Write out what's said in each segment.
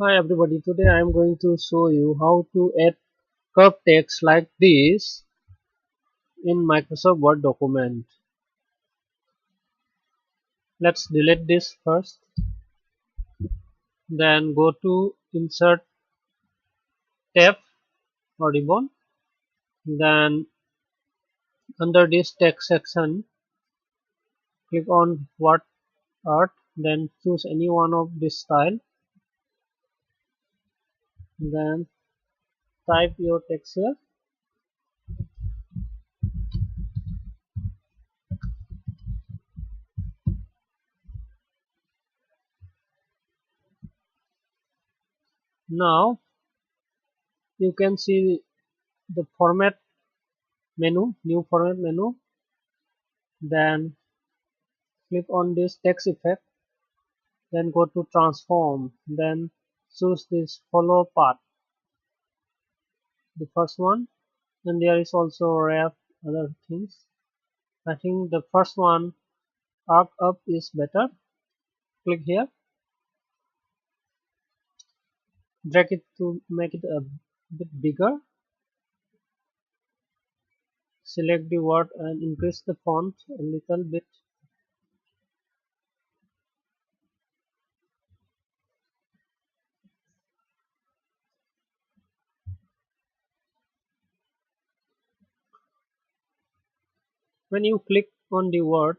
Hi everybody, today I am going to show you how to add curved text like this in Microsoft Word document. Let's delete this first, then go to Insert tab or ribbon, then under this text section click on WordArt, then choose any one of this style, then type your text here. Now you can see the format menu, new format menu, then click on this text effect, then go to transform, then choose this follow path, the first one, and there is also wrap other things. I think the first one, arc up, is better. Click here, drag it to make it a bit bigger, select the word and increase the font a little bit. When you click on the word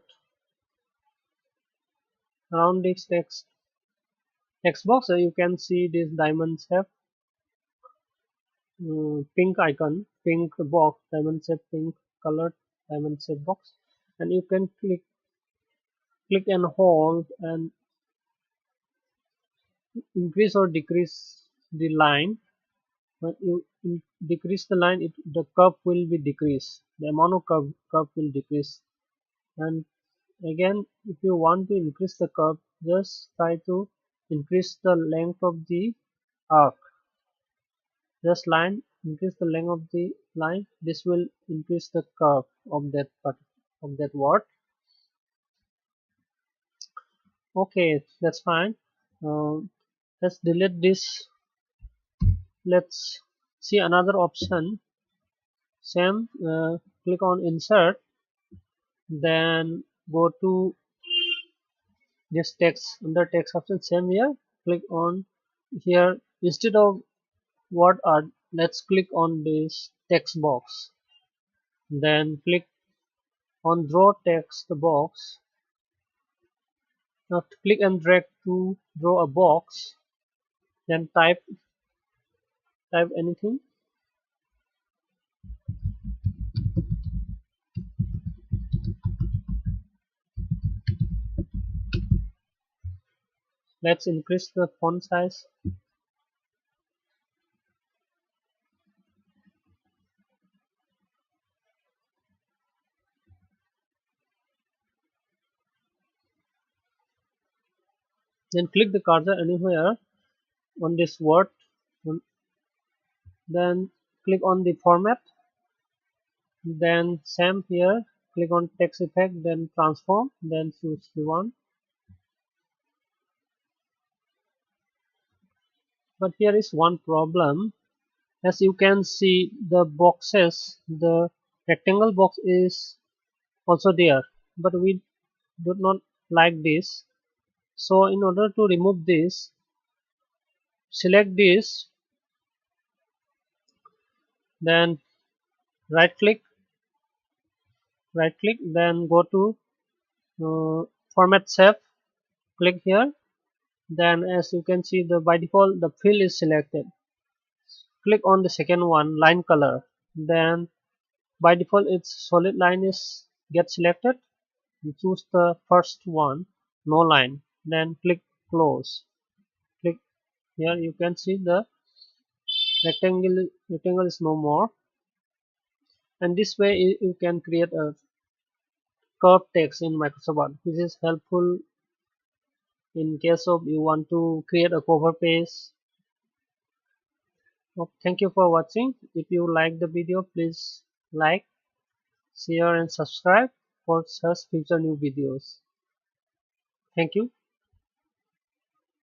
around this text box, you can see this diamond shape, pink icon, pink box, diamond shape, pink colored diamond shape box, and you can click and hold and increase or decrease the line. When you decrease the line, the curve will be decreased, the amount of curve will decrease. And again, if you want to increase the curve, just try to increase the length of the arc. Just increase the length of the line. This will increase the curve of that part of that word. Okay, that's fine. Let's delete this. Let's see another option. Same, click on insert, then go to this text, under text option, same here, click on here, instead of word art, let's click on this text box, then click on draw text box. Now click and drag to draw a box, then type anything. Let's increase the font size. Then click the cursor anywhere on this word, then click on the format, then same here, click on text effect, then transform, then choose the one. But here is one problem. As you can see, the boxes, the rectangle box is also there, but we do not like this. So in order to remove this, select this, then right click, then go to format shape, click here, then as you can see, the by default the fill is selected. Click on the second one, line color, then by default its solid line is get selected. You choose the first one, no line, then click close. Click here, you can see the rectangle is no more, and this way you can create a curved text in Microsoft Word, which is helpful in case of you want to create a cover page. Thank you for watching. If you like the video, please like, share and subscribe for such future new videos. Thank you.